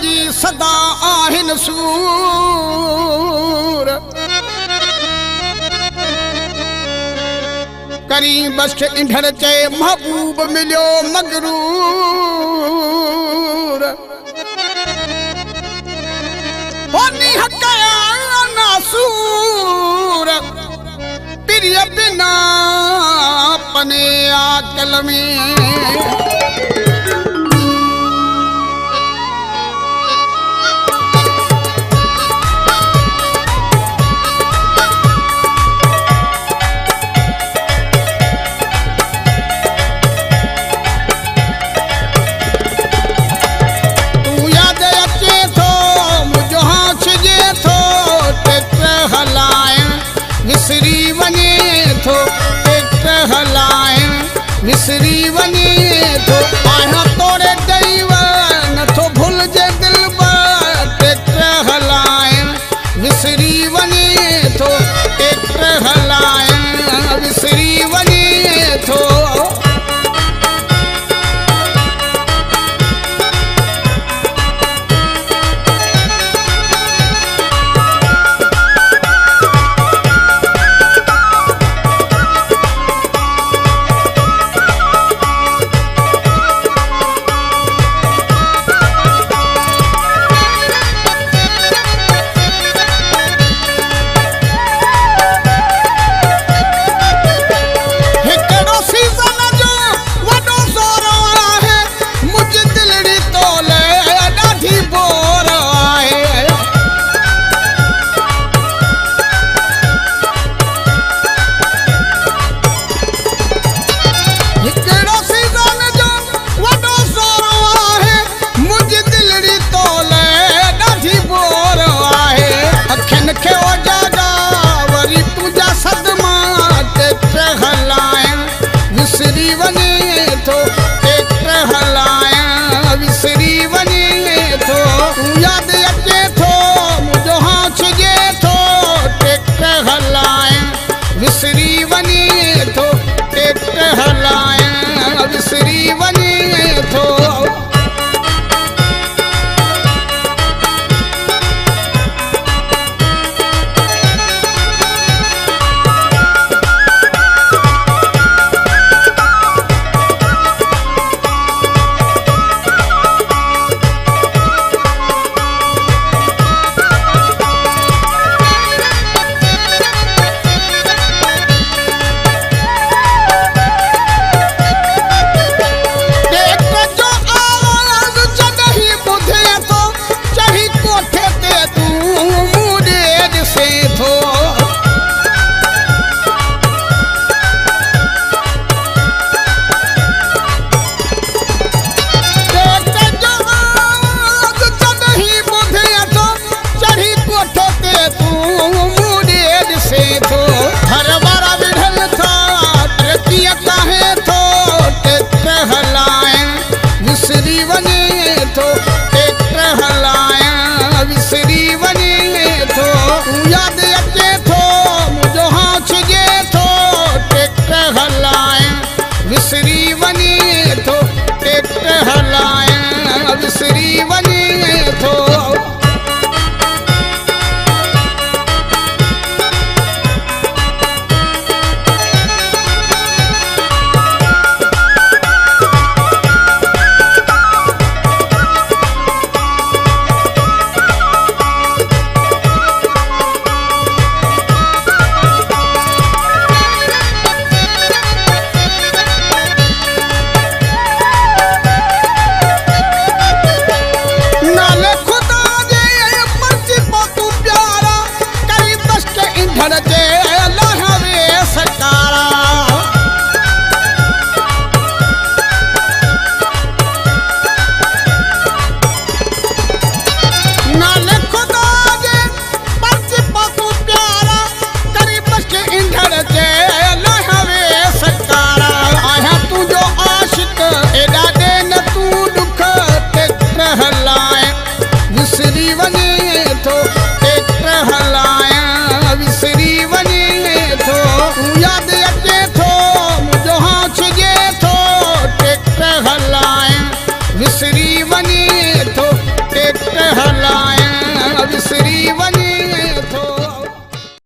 जी सदा आहिन सूर करी बख्श इंढर चे महबूब मिलियो मगरूर होनी हकया नासूर प्रिय बिना अपने आकल में विसरी वने विसरी वने थो आया तोरे दैव नथो भूल जे दिल टेक्टर हलाए विसरी वने थो टेक्टर हलाए विसरी वने थो विसरी वने थो टेक्टर हलाए विसरी वने थो याद अचे थो मुझो हाँ छिजे थो टेक्टर हलाए विसरी